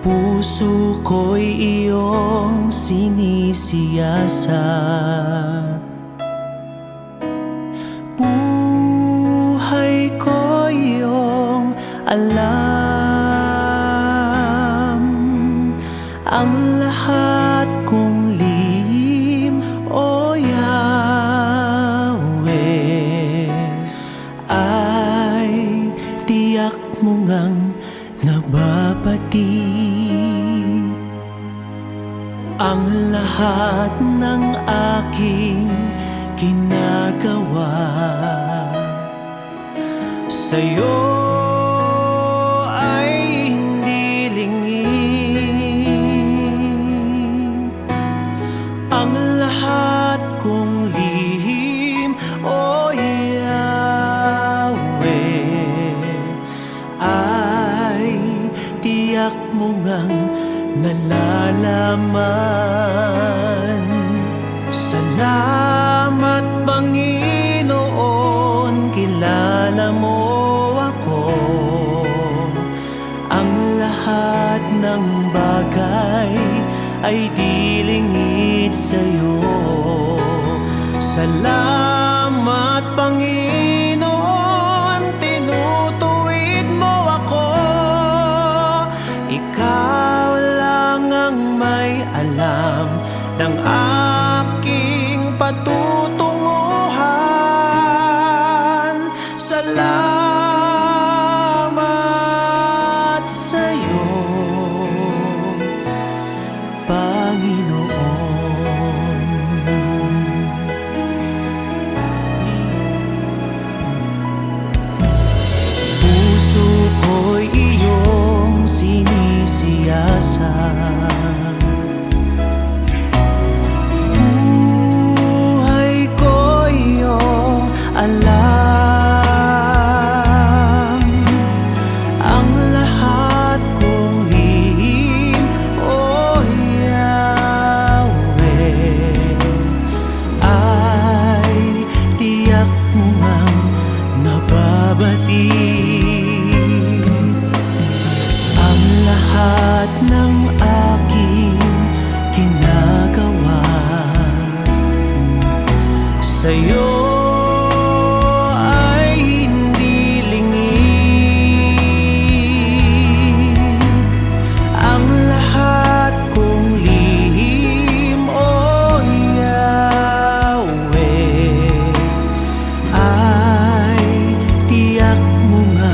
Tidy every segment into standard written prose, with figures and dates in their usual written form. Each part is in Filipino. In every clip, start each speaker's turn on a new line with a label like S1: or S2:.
S1: puso ko'y iyong sinisiyasat. Buhay ko iyong alam, ang lahat kong lihim, O Yahweh, ay tiyak mo ngang nababati. Ang lahat ng aking ginagawa sa'yo ay hindi lingid. Ang lahat kong lihim, O Yahweh, ay tiyak mo ngang nalalaman. Salamat, Panginoon, kilala mo ako. Ang lahat ng bagay ay di lingid sa'yo. Salamat, Panginoon, tinutuwid mo ako. Ikaw lang ang may alam ng aking patutunguhan. Salamat sa'yo, Panginoon. Puso ko'y iyong sinisiyasat. Alam, ang lahat kong lihim, O Yahweh, ay tiyak mo ngang nababati. Ang lahat ng aking ginagawa sa'yo mo nga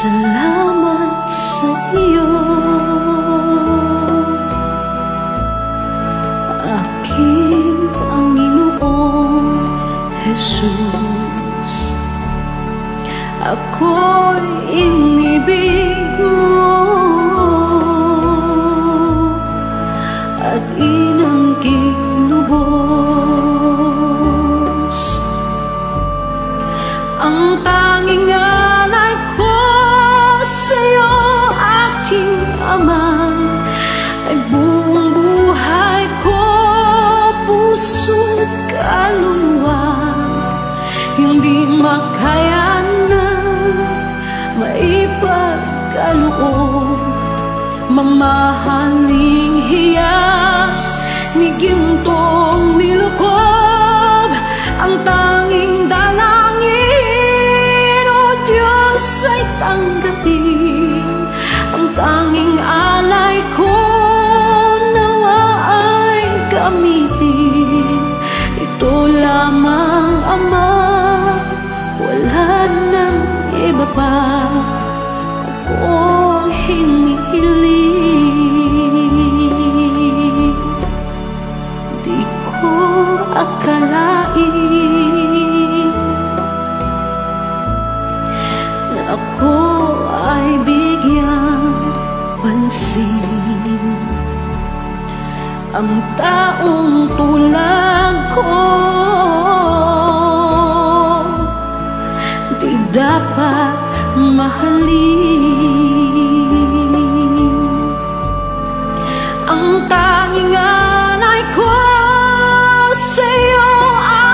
S2: Salamat sa iyo, aking Panginoong Jesus. Ako'y inibig mo at inangking lubos. Ang tanging alay ko sa'yo, aking Ama, ay buong buhay ko, puso't kaluluwa. Hindi makaya na maipagkaloob, mamahaling hiyas ni gintong nilukob. Ang tanging dalangin, O Diyos, ay tanggapin. Ang tanging alay ko, nawa ay gamitin. Ito lamang, Ama, wala nang iba pa akong hinihiling. Di ko akalain na ako ay bigyang pansin. Ang taong tulad ko di dapat mahalin. Ang tanging alay ko sa'yo,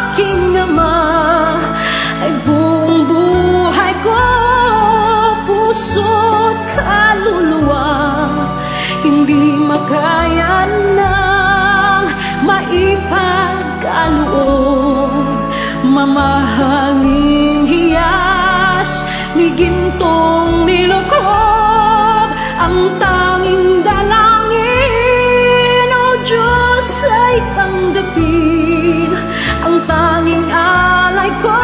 S2: aking Ama, ay buong buhay ko, puso't kaluluwa. Hindi makaya nang maipagkaloob, mamahaling hiyas ni gintong nilukob. Ang tanging dalangin, O Diyos, ay tanggapin. Ang tanging alay ko,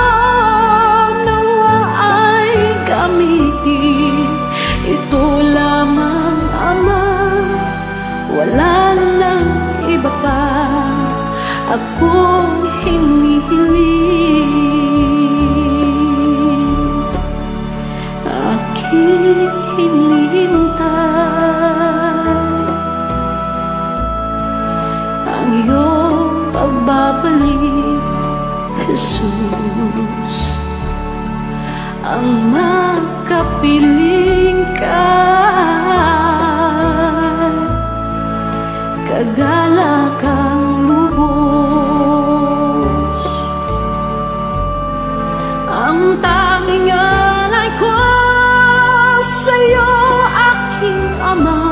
S2: nawa ay gamitin. Ito lamang, Ama, wala nang iba pa akong hinihiling. Aking hinihintay ang iyong pagbabalik, Jesus. Ang makapiling ka, kagalakang lubos. Ang tanging alay ko sa'yo, aking Ama,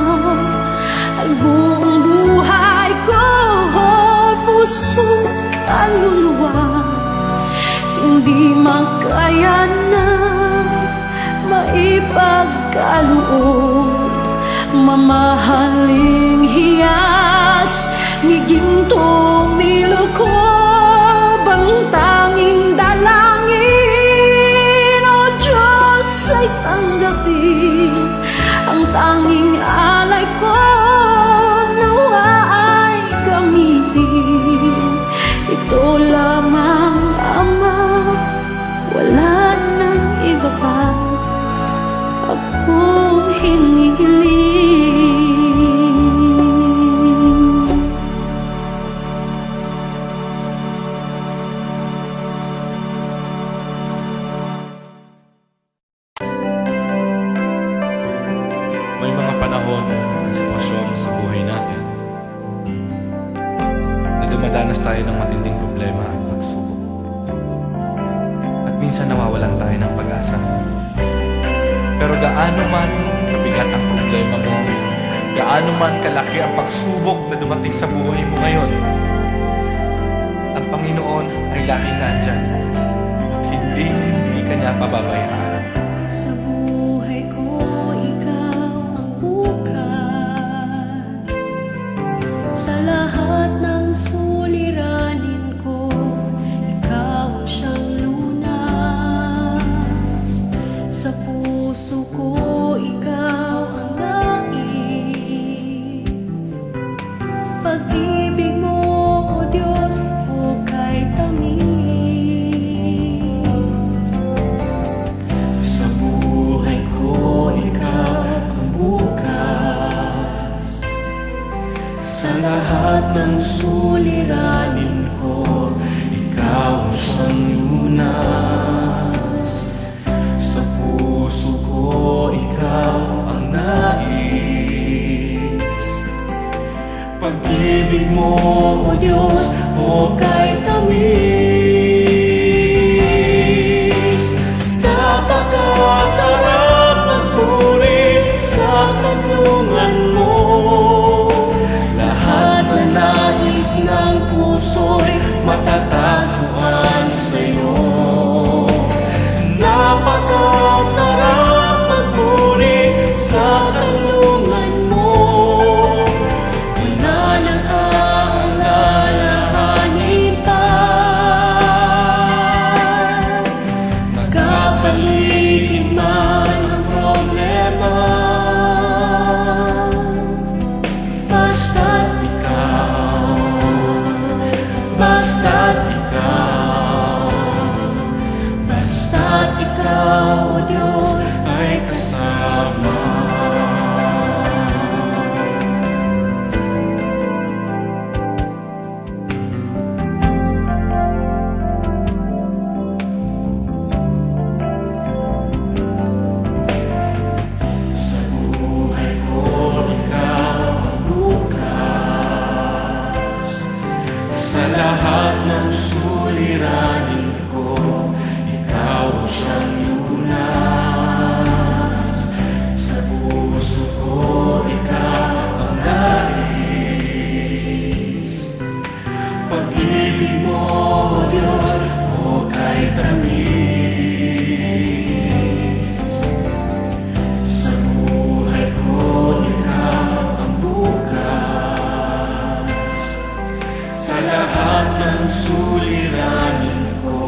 S2: ay buong buhay ko, puso't kaluluwa. Hindi makaya na maipagkaloob, mamahaling hiyas ni gintong nilukob. Ang tanging dalangin, O Diyos, ay tanggapin. Ang tanging alay ko, nawa ay gamitin. Ito lamang, Ama, wala nang iba pa akong hinihiling.
S3: May mga panahon at sitwasyon sa buhay natin na dumadanas tayo ng matinding problema at pagsubok. At minsan nawawalan tayo ng pag-asa. Pero gaano man kabigat ang problema mo, gaano man kalaki ang pagsubok na dumating sa buhay mo ngayon, ang Panginoon ay laging nandyan at hindi ka niya pababayaan.
S2: Sa buhay ko, ikaw ang bukas. Sa lahat ng suliranin ko, ikaw ang siyang lunas. Sa puso ko
S1: lunas. Sa puso ko ikaw ang nais. Pag-ibig mo, O Diyos, o kay tamis. Napakasarap magpuri sa kanlungan mo. Lahat na nais ng puso'y matatagpuan sa'yo. Napakasarap magpuri sa kanlungan mo. Wala nang aalalahanin pa. Nagkapaligid man ang problema, basta't ikaw, basta't ikaw, basta't ikaw, O Diyos, ay kasama. Sa buhay ko, ikaw ang bukas. Sa lahat ng suliranin ko, ikaw ang siyang lunas. Sa puso ko, ikaw ang nais. Pag-ibig mo, O Diyos, o kay tamis. Sa buhay ko, ikaw ang bukas. Sa lahat ng suliranin ko,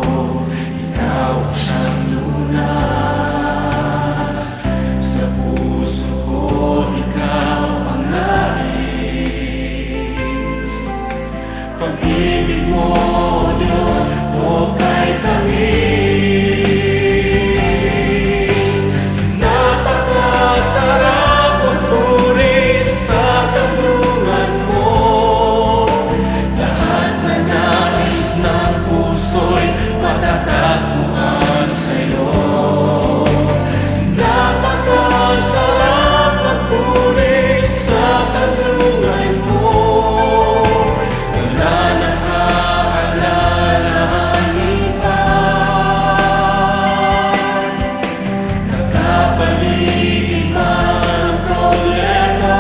S1: ikaw ang siyang lunas. Sa puso ko, ikaw ang nais. Pag-ibig mo, O Diyos, o kay tamis. Napakasarap magpuri sa kanlungan mo. Lahat na nais ng puso'y matatagpuan sa'yo. Napakasarap magpuri sa kanlungan mo. Wala nang aalalahanin pa. Nagkapaligid man ang problema,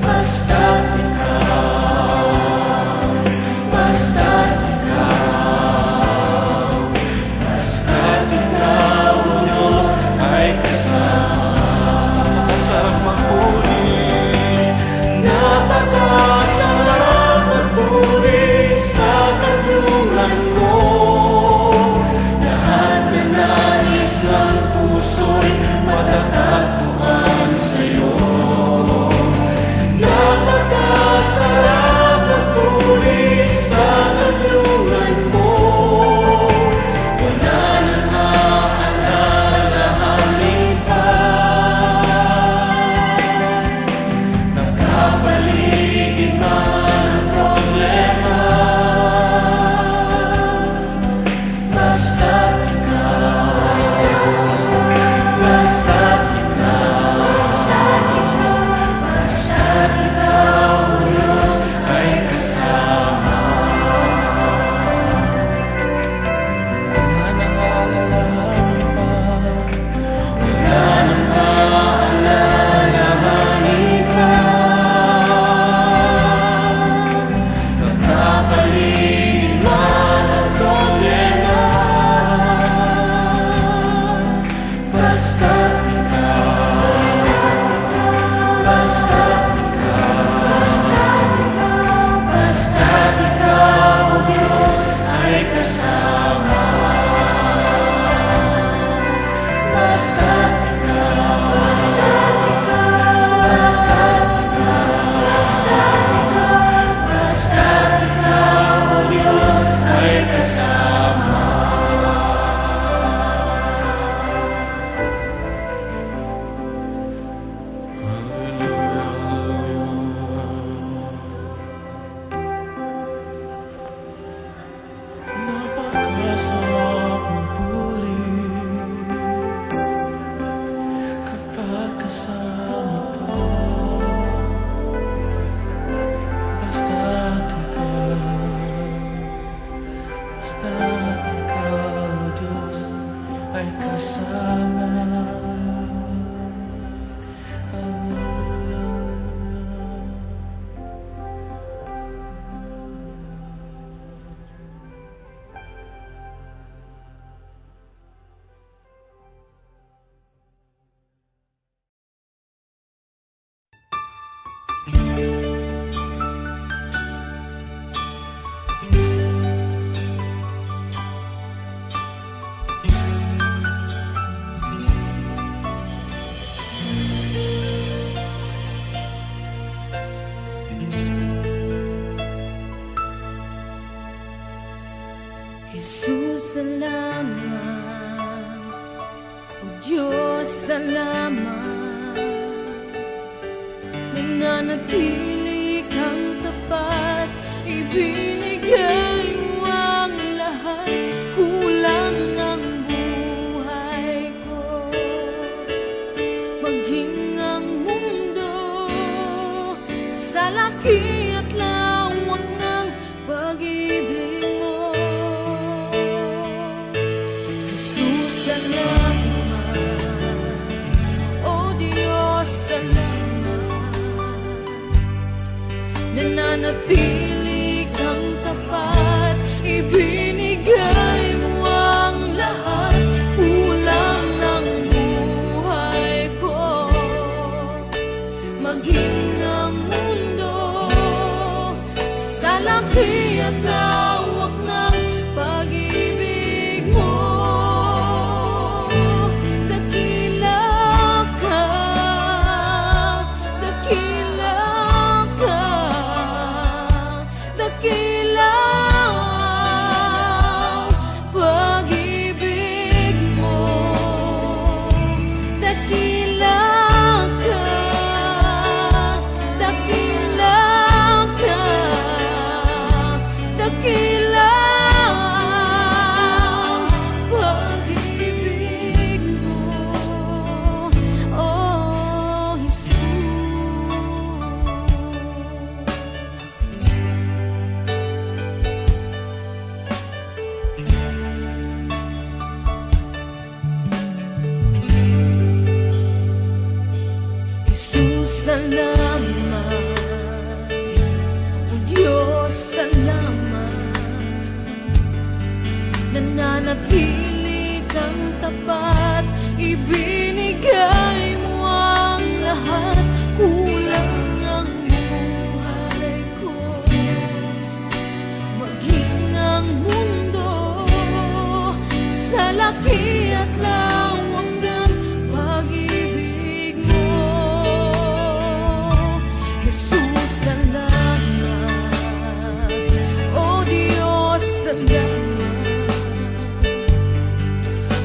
S1: basta't ikaw, basta't ikaw,
S2: Jesus, salamat. O Diyos, salamat. Nananatili kang tapat, ibinigay mo ang lahat. Kulang ang buhay ko, maging ang mundo sa laki at lawak ng pag-ibig mo. Jesus, salamat. O Diyos, salamat. Nananatili kang tapat, ibinigay mo ang lahat. Kulang ang buhay ko, maging ang mundo sa laki at lawak ng pag-ibig mo. Dakila ka, dakila ka, dakila ang pag-ibig mo. Dakila ka, dakila ka, dakila ang pag-ibig mo, oh Jesus. Jesus, salamat. O Diyos, salamat. Nananatili kang tapat, ibinigay mo ang lahat. Kulang ang buhay ko, maging ang mundo sa laki at lawak ng pag-ibig mo. Jesus, salamat. O Diyos, salamat.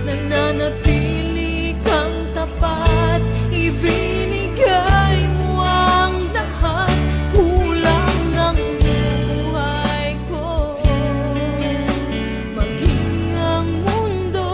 S2: Nananatili kang tapat, ibinigay mo ang lahat. Kulang ang buhay ko, maging ang mundo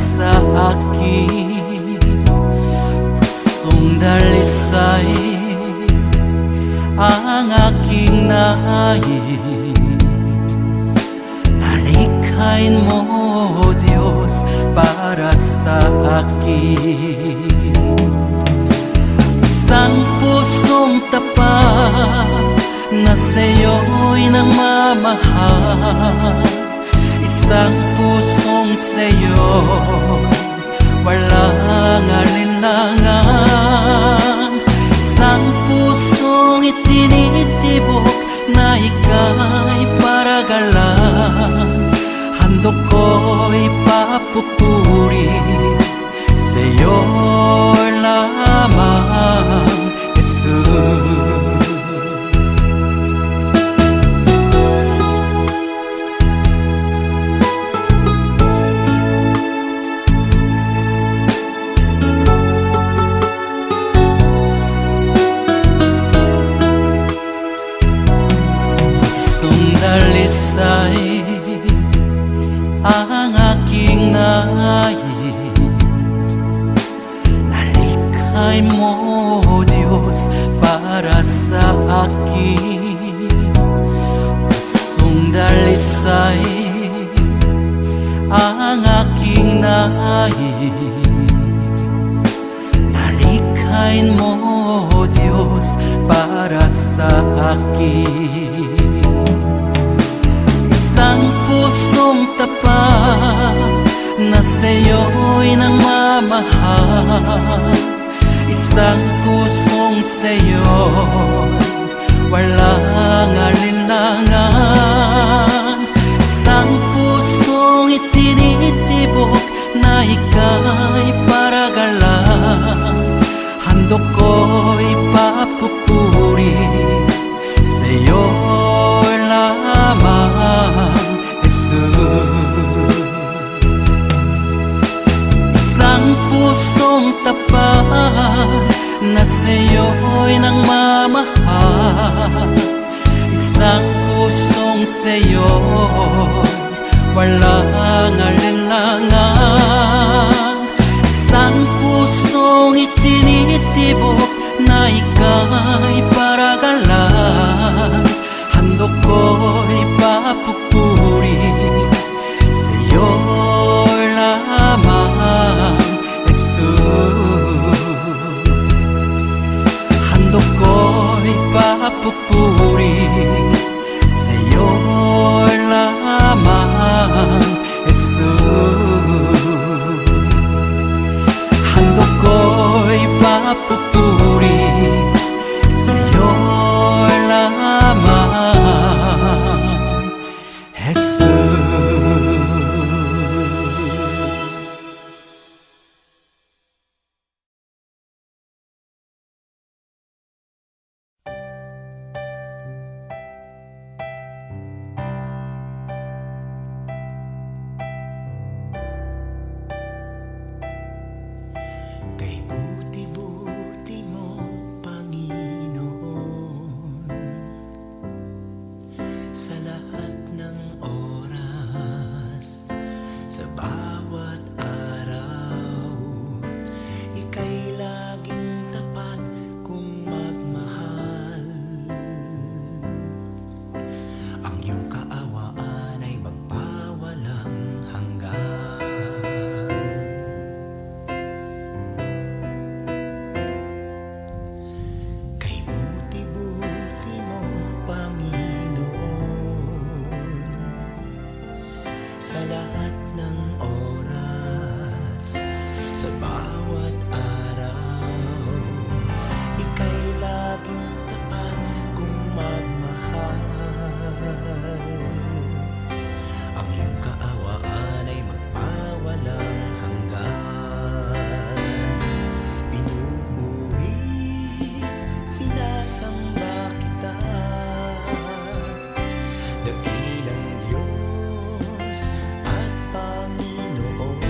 S4: sa akin. Pusong dalisay ang aking nais. Nalikhain mo, Diyos, para sa akin. Isang pusong tapat na sa'yo'y nagmamahal. Isang pusong sa'yo, walang alinlangan. Isang pusong itinitibok na ika'y paragalan. Handog ko'y papupuri sa'yo lamang, Jesus. Dalisay ang aking nais. Nalikhay mo, Diyos, para sa akin. Pusong dalisay ang aking nais. Nalikhay mo, Diyos, para sa akin. Isang pusong tapat na sa'yo'y nagmamahal. Isang pusong sa'yo, walang alinlangan. Isang pusong itinitibok na ika'y paragalan. Handog ko'y papupuri sa'yo lamang, Jesus. Isang pusong tapat na sa'yo'y nagmamahal. Isang pusong sa'yo, walang alinlangan. Isang pusong itinitibok na ika'y paragalan. Handog ko'y papupuri sa'yo lamang, Jesus. Handog ko'y papupuri sa'yo lamang, Jesus. Handog ko'y papupuri sa'yo lamang, Jesus.
S1: Kay buti-buti mo, Panginoon, sa lahat ng oras, sa bawat araw, ika'y laging tapat kung magmahal. Ang iyong kaawaan ay magpawalang hanggan. Kay buti-buti mo, Panginoon, sa lahat ng oras, sa bawat araw, ika'y laging tapat kung magmahal. Ang iyong kaawaan ay magpawalang hanggan. Pinupuri, sinasamba kita, dakilang Diyos at Panginoon.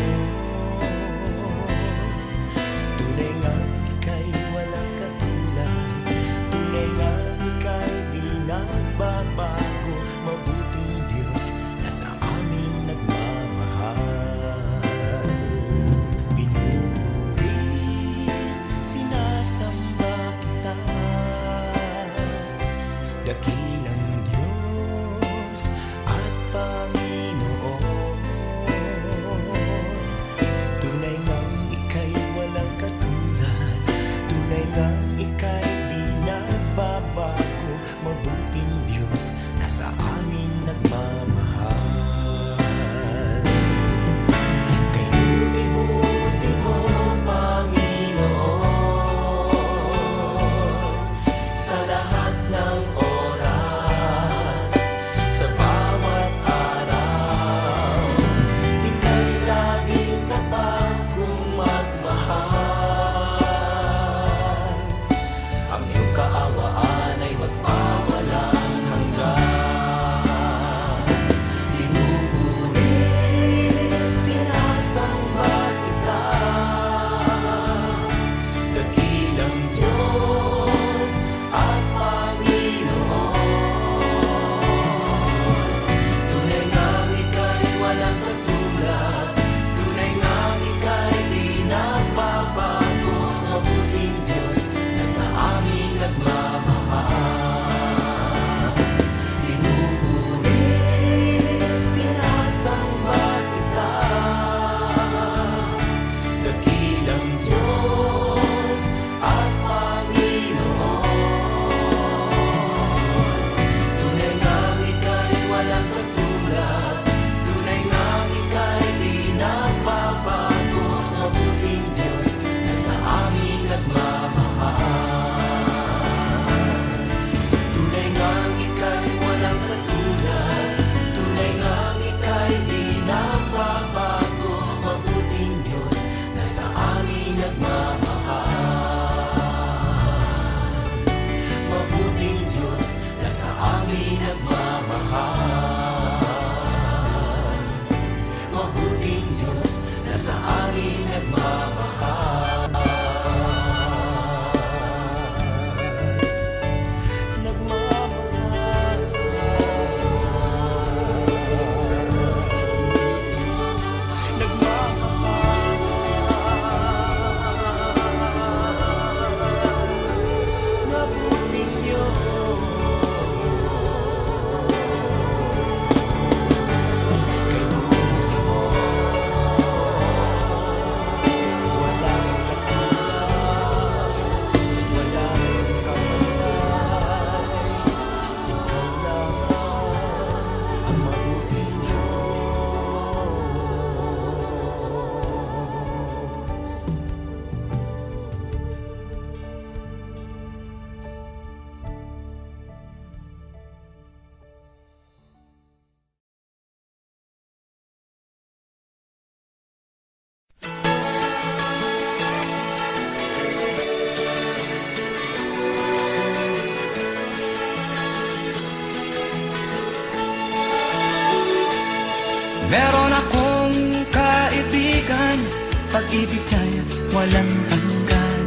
S5: pag-ibig niya'y walang hanggan.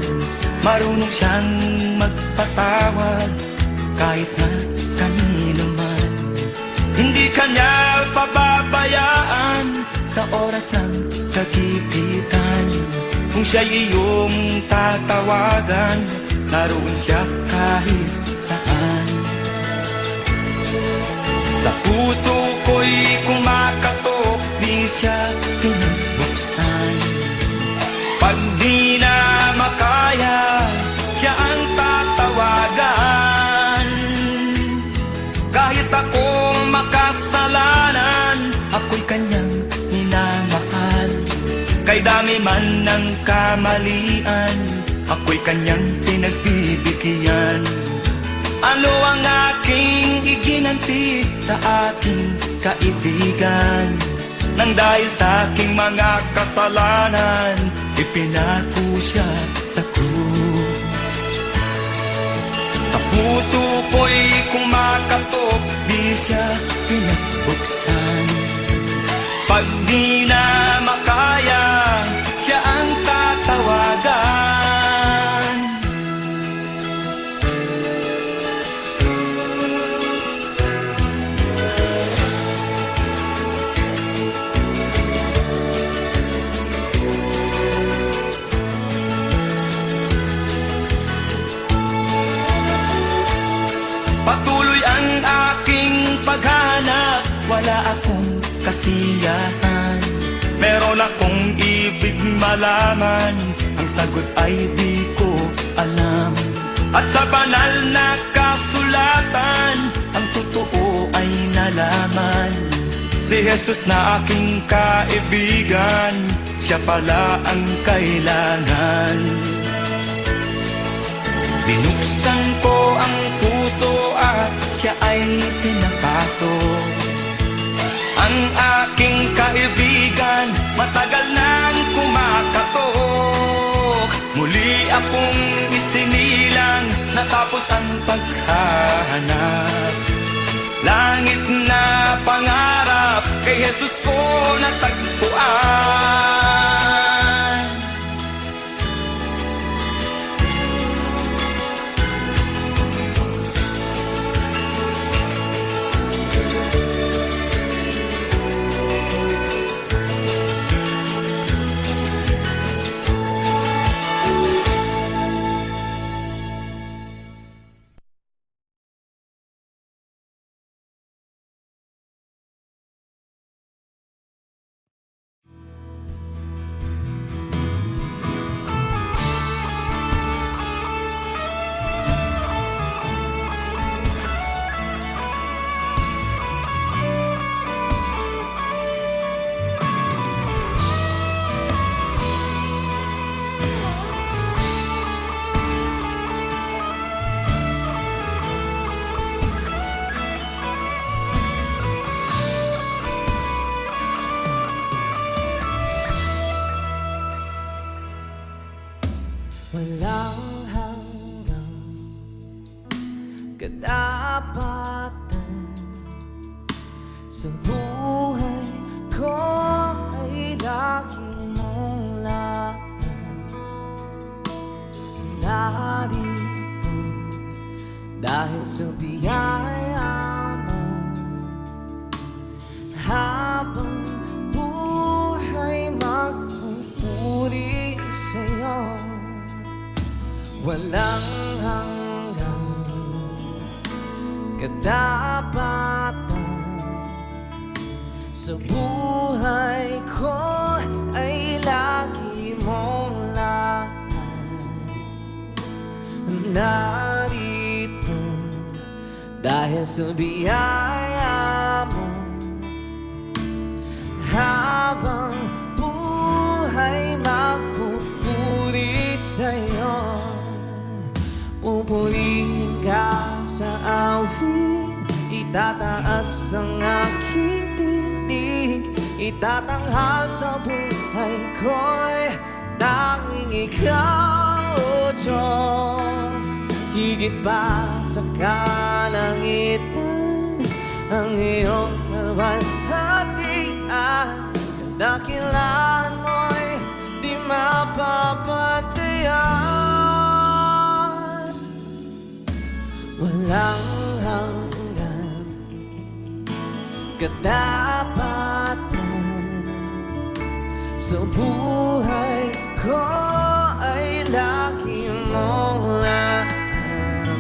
S5: Marunong siyang magpatawad kahit na kanino man. Hindi kanya pababayaan sa oras ng kagipitan. Kung siya'y iyong tatawagan, naroon siya kahit saan. Sa puso ko'y kumakatok, di siya pinabuksan. Pag di na makaya, siya ang tatawagan. Kahit ako makasalanan, ako'y kanyang minamahal. Kay dami man ng kamalian, ako'y kanyang pinagbibigyan. Ano ang aking iginanti sa aking kaibigan? Nang dahil sa aking mga kasalanan, ipinako siya sa krus. Sa puso ko'y kumakatok, di siya pinabuksan. Pag di na makaya, siya ang tatawagan. Patuloy ang aking paghanap, wala akong kasiyahan. Meron akong ibig malaman, ang sagot ay di ko alam. At sa banal na kasulatan, ang totoo ay nalaman. Si Jesus na aking kaibigan, siya pala ang kailangan. Binuksan ko ang puso at siya ay pinapasok. Ang aking kaibigan, matagal nang kumakatok. Muli akong isinilang, natapos ang paghahanap. Langit na pangarap, kay Jesus ko natagpuan.
S6: Walang hanggang katapatan sa buhay ko ay lagi mong lahat. Narito dahil sa biyaya mo, habang buhay magpupuri sa'yo. Walang hanggang katapatan sa buhay ko ay lagi mong lahat. Narito dahil sa biyaya mo, habang buhay magpupuri sa'yo. Pupurihin ka sa awit, itataas ang aking tinig, itatanghal sa buhay ko'y tanging ikaw, O Diyos. Higit pa sa kalangitan, ang iyong kalwalhatian, kadakilaan mo'y di ma mapapatayan. Walang hanggan katapatan sa buhay ko ay lagi mong lahat.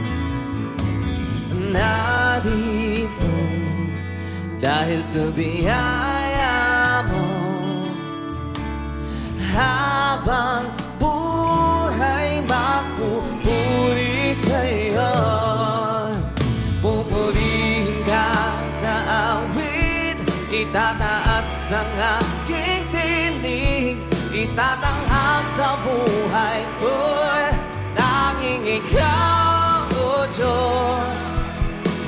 S6: Narito dahil sa biyaya mo, habang buhay magpupuri sa'yo. Pupurihin ka sa awit, itataas ang aking tinig, itatanghal sa buhay ko, tanging ikaw, O Diyos.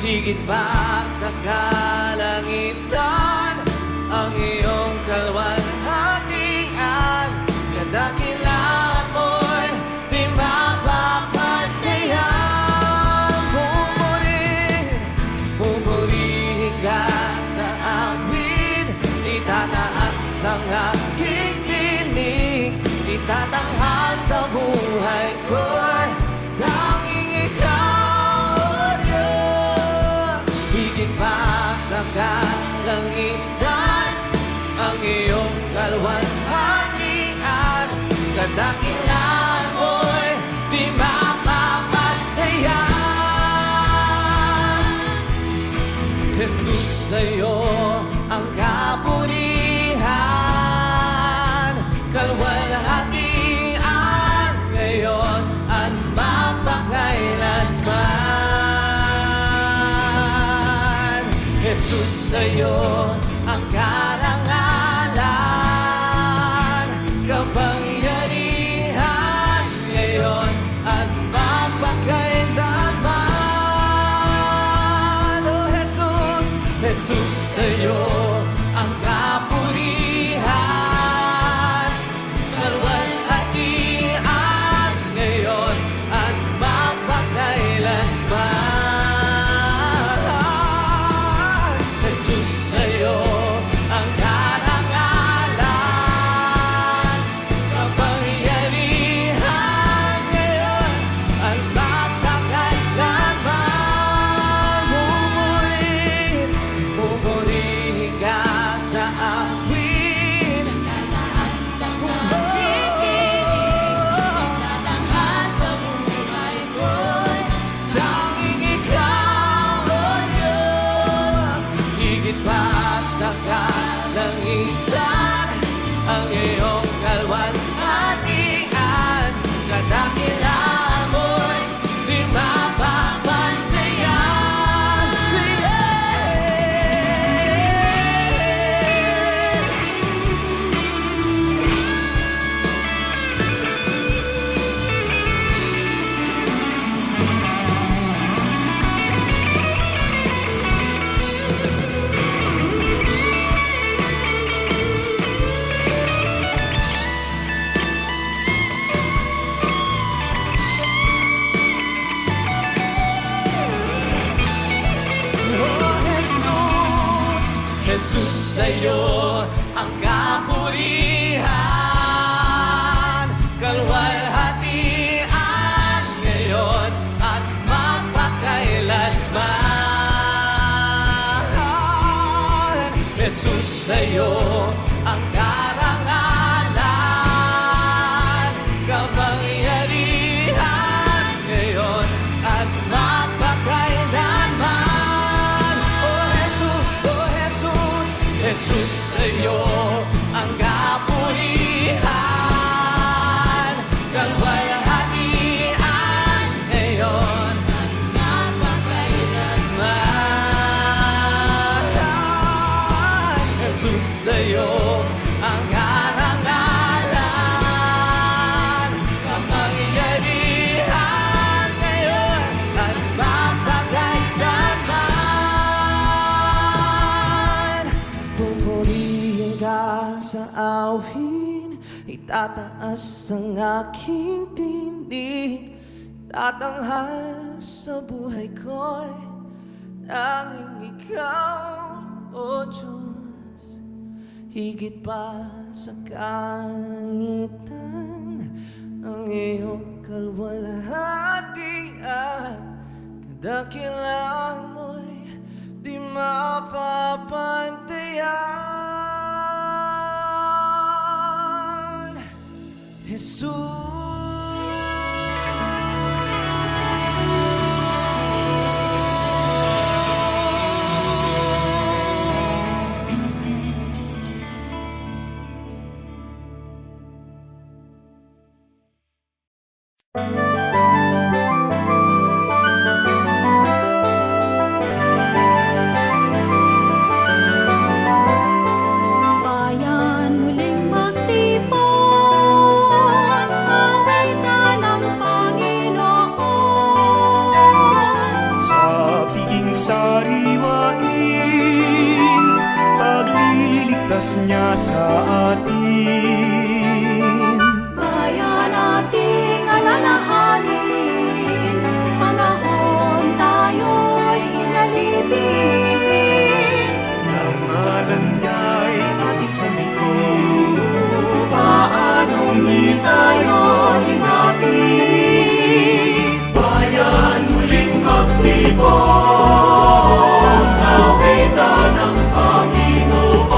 S6: Higit pa sa kalangitan, ang iyong kalwalhatian, kadakilaan mo'y di mapapatayan. Pupurihin ka sa awit, itataas ang aking tinig, itatanghal sa buhay ko, tanging ikaw, O Diyos. Higit pa sa kalangitan, ang iyong kalwalhatian, kadakilaan mo'y di mapapatayan. Jesus, sa'yo ang kapurihan, kalwalhatian, ngayon at magpakailanman. Jesus, sa'yo ang karangalan, kapangyarihan, ngayon at magpakailanman. Oh Jesus, Jesus, sa'yo ang kapurihan, kalwalhatian, ngayon at magpakailanman. Jesus, sa'yo ang karangalan, kapangyarihan, ngayon at magpakailanman. Pupurihin ka sa akin,
S2: Tataas ang aking tinig, itatanghal sa buhay ko'y
S6: tanging ikaw, O Diyos. Higit pa sa kalangitan, ang iyong kalwalhatian, kadakilaan mo'y di mapapatayan. Oh Jesus, Jesus, sa'yo ang kapurihan, kalwalhatian, ngayon at magpakailanman. Jesus, sa'yo ang karangalan, kapangyarihan, ngayon at magpakailanman. Oh Jesus, Jesus, sa'yo ang kapurihan, kalwalhatian, ngayon at magpakailanman. Jesus, sa'yo ang karangalan, kapangyarihan, ngayon at magpakailanman. Pupurihin ka sa awin, itataas ang aking tinig, tatanghal sa buhay ko'y tanging ikaw, O Diyos.
S1: higit pa sa kalangitan, ang iyong kalwalhatian, kadakilaan mo'y di mapapantayan. Jesus,
S2: Bayan muling magtipon, awitan ng Panginoon.
S7: Sa piging sariwain, pagliligtas niya sa atin.
S2: Bayan ating alalahanin, panahon tayo'y inalipin.
S7: Ang ngalan niya'y ating sumikot.
S2: Paanong di tayo linapin?
S1: bayan muling magtipon, awitan ng Panginoon.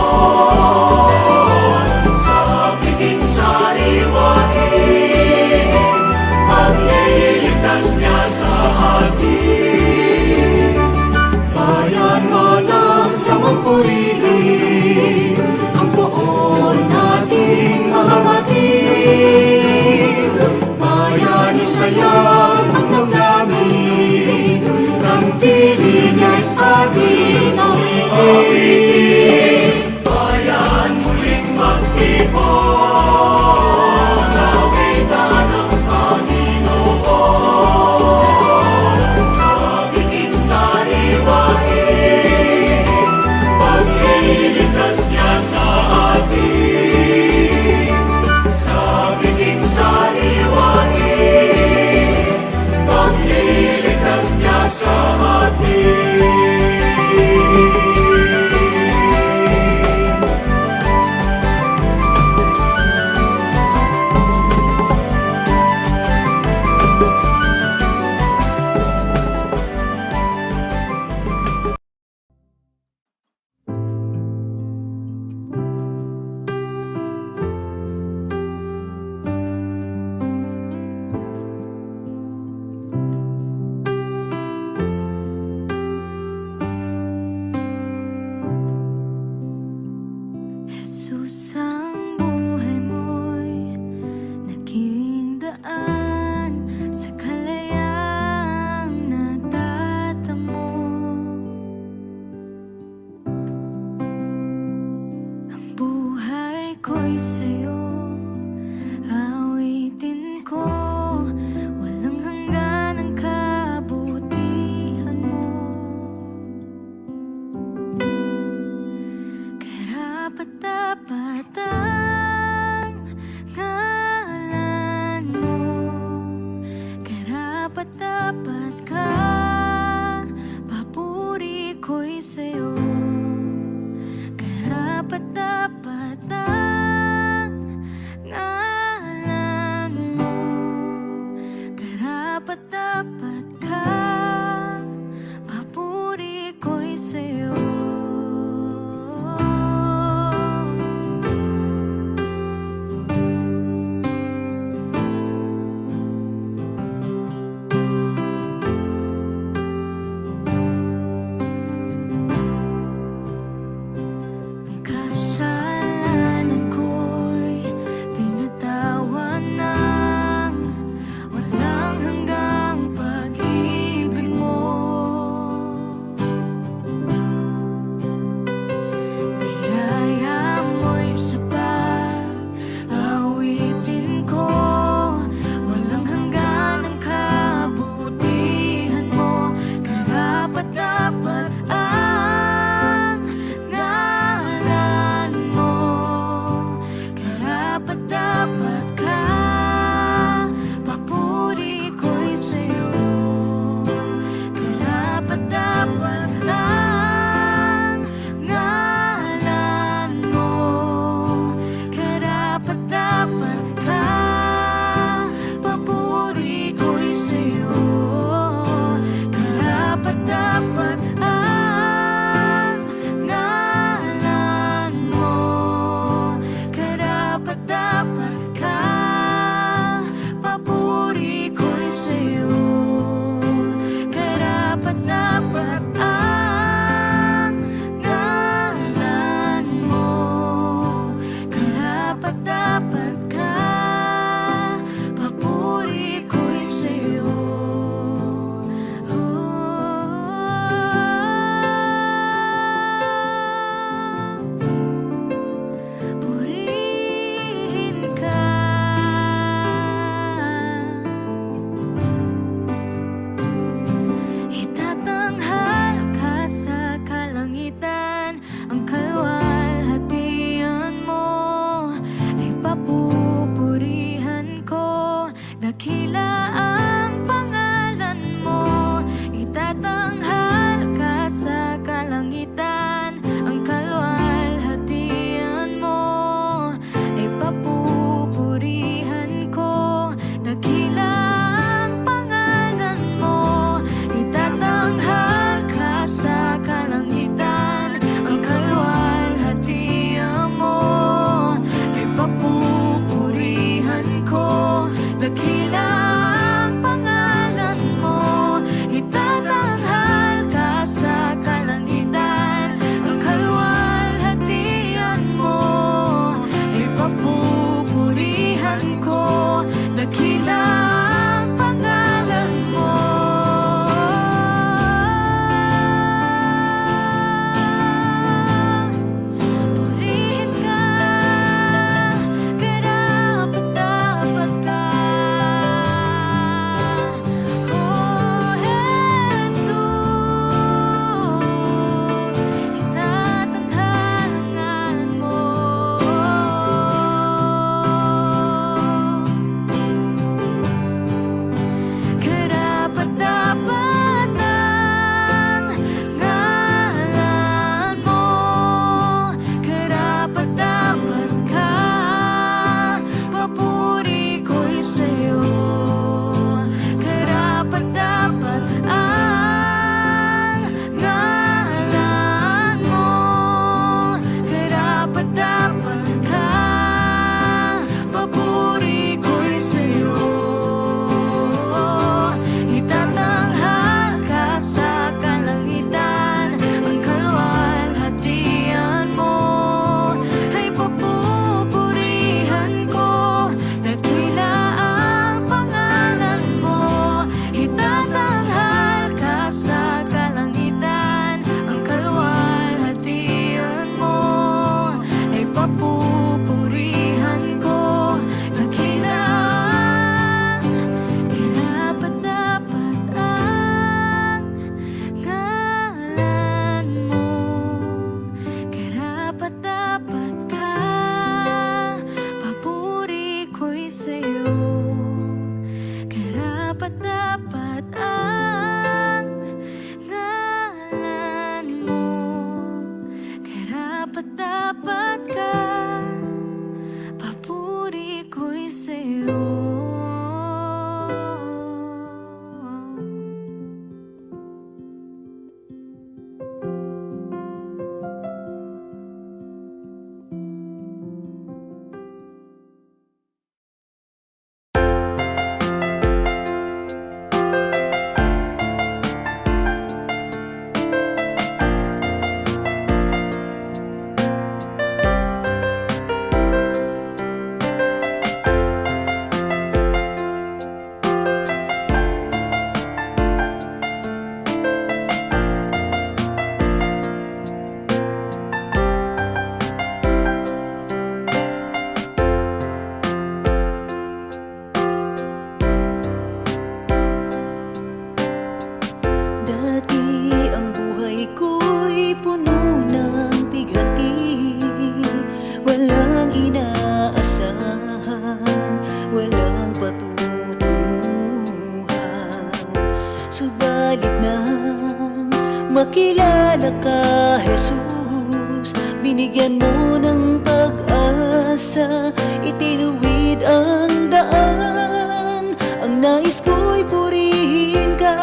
S2: makilala ka, Jesus. Binigyan mo ng pag-asa, itinuwid ang daan. Ang nais ko'y purihin ka,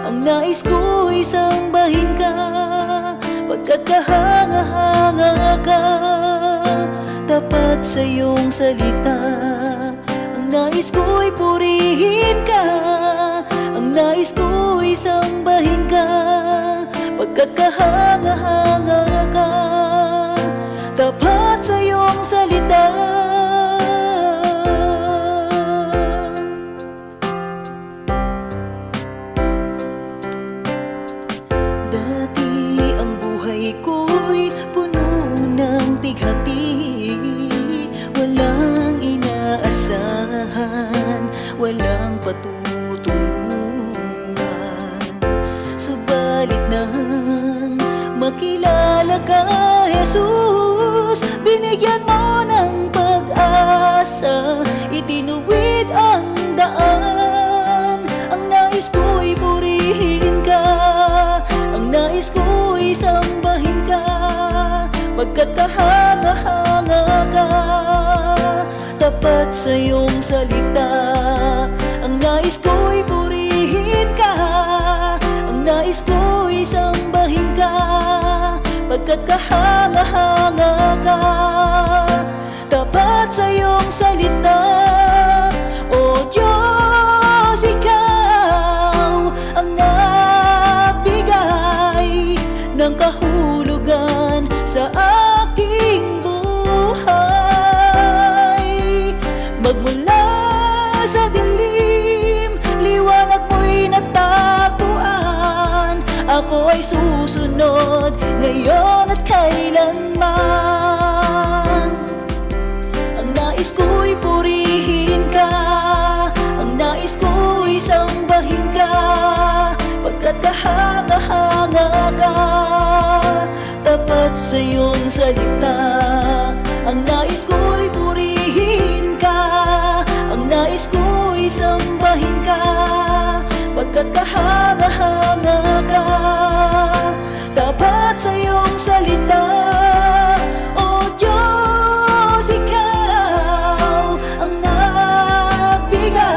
S2: ang nais ko'y sambahin ka, pagkat kahanga-hanga ka, tapat sa iyong salita. Ang nais ko'y purihin ka, ang nais ko'y sambahin ka, pagkat kahanga-hanga ka, tapat sa iyong salita. Dati ang buhay ko'y puno ng pighati, walang inaasahan, walang patutunguhan. Subalit nang makilala ka, Jesus, binigyan mo ng pag-asa, itinuwid ang daan. Ang nais ko'y purihin ka, ang nais ko'y sambahin ka, pagkat kahanga-hanga ka, tapat sa iyong salita. Ang nais ko'y purihin ka, ang nais ko'y sambahin ka, pagkat kahanga-hanga ka, tapat sa iyong salita. O Diyos, ikaw ang nagbigay ng kahulugan sa aking buhay. Magmula sa dilim, liwanag mo'y natagpuan. Ako ay susunod ngayon at kailanman. Ang nais ko'y purihin ka, ang nais ko'y sambahin ka, pagkat kahanga-hanga ka, tapat sa iyong salita. Ang nais ko'y purihin ka, ang nais ko'y sambahin ka, pagkat kahanga-hanga ka, tapat sa iyong salita. O Diyos, ikaw ang nagbigay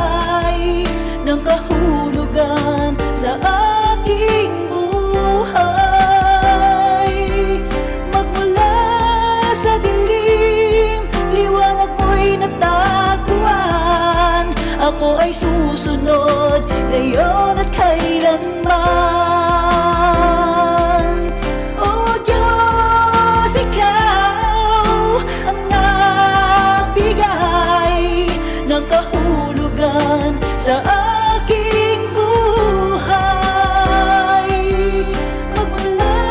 S2: ng kahulugan sa aking buhay. Magmula sa dilim, liwanag mo'y natagpuan. Ako ay susunod ngayon at kailanman. O Diyos, ikaw ang nagbigay ng kahulugan sa aking buhay. Magmula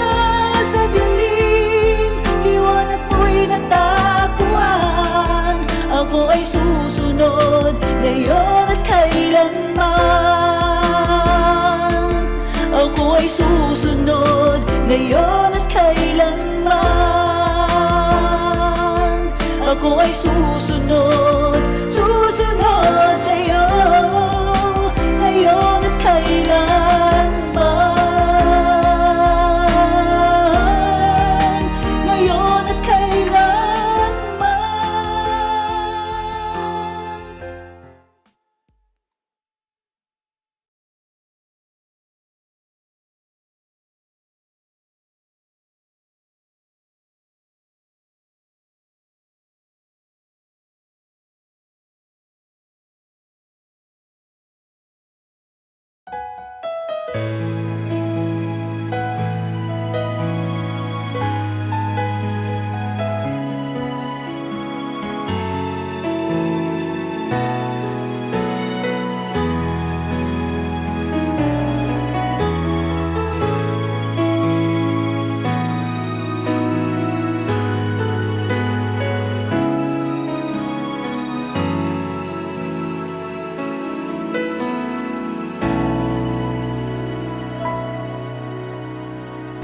S2: sa dilim, liwanag mo'y natagpuan. Ako ay susunod ngayon at kailanman. Ako ay susunod ngayon at kailanman. Ako ay susunod, susunod sa iyo ngayon at kailanman. Ngayon at kailanman.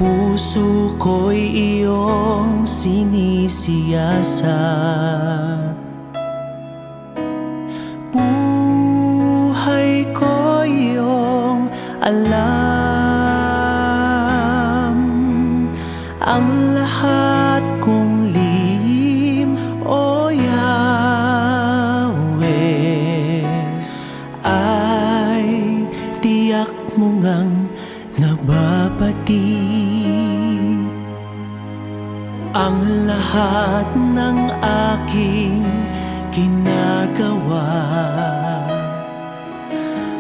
S4: Puso ko'y iyong sinisiyasat, buhay ko'y iyong alam. ang lahat kong lihim, O Yahweh, ay tiyak mo ngang nababati. Ang lahat ng aking ginagawa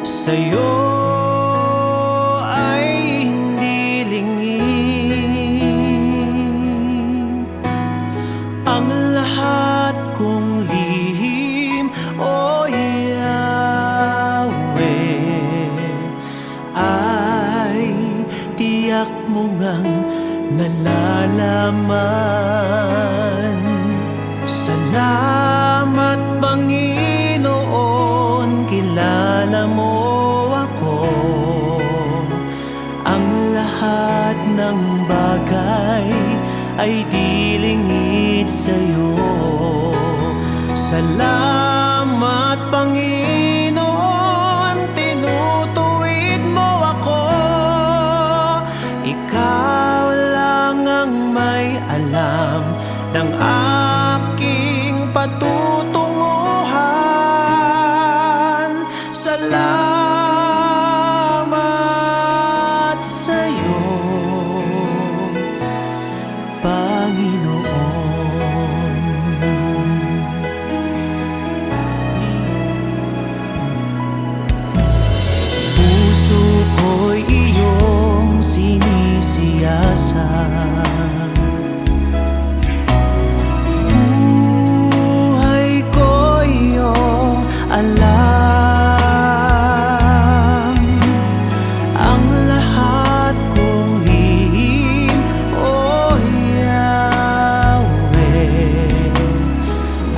S4: sa'yo ay hindi lingid. Ang lahat kong lihim, O Yahweh, ay tiyak mo ngang nalalaman. Salamat, Panginoon, kilala mo ako. Ang lahat ng bagay ay di lingid sa'yo. Salamat, Panginoon, tinutuwid mo ako. Ikaw lang ang may alam ng aking patutunguhan. Salamat sa'yo, Panginoon. Puso ko'y iyong sinisiyasat, buhay ko iyong alam. Ang lahat kong lihim, O Yahweh,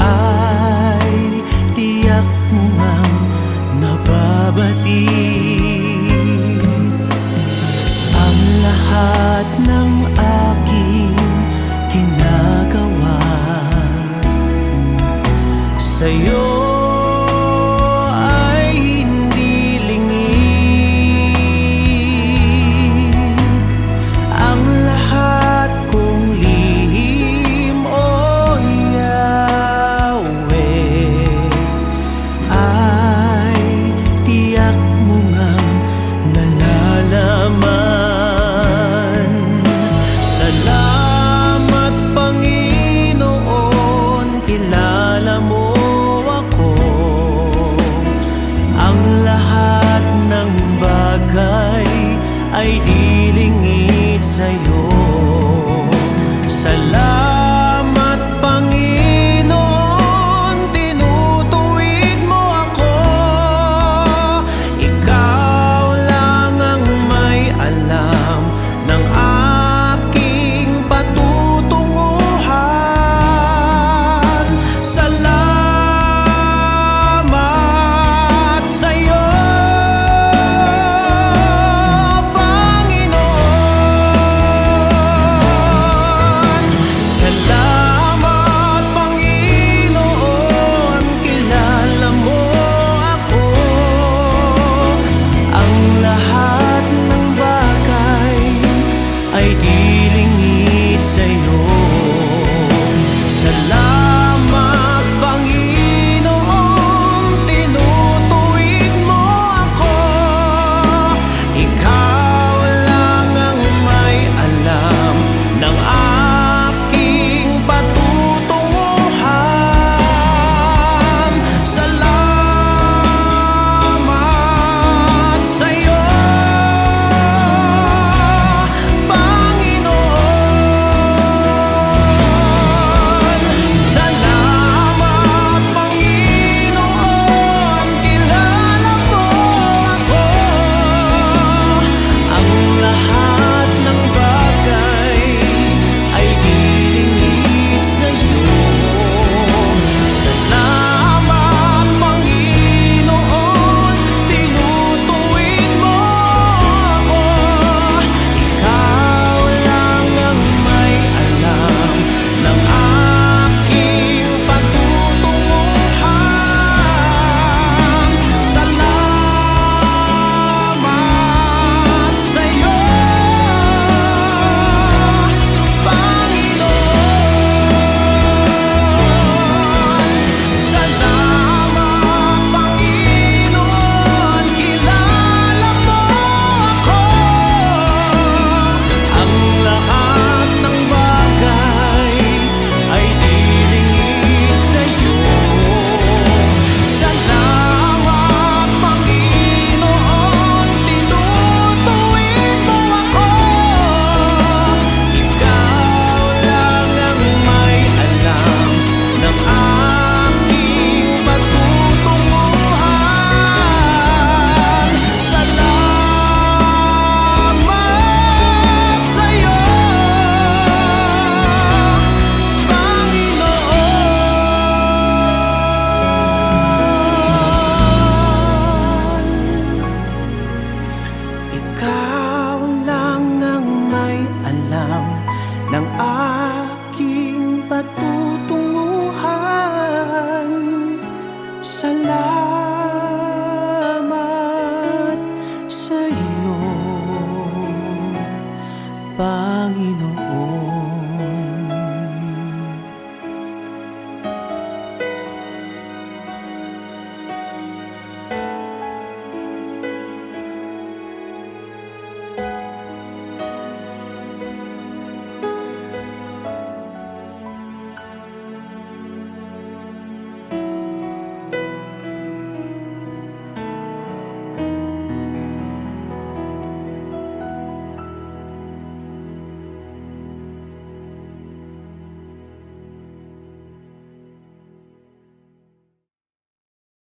S4: ay tiyak mo ngang nababati.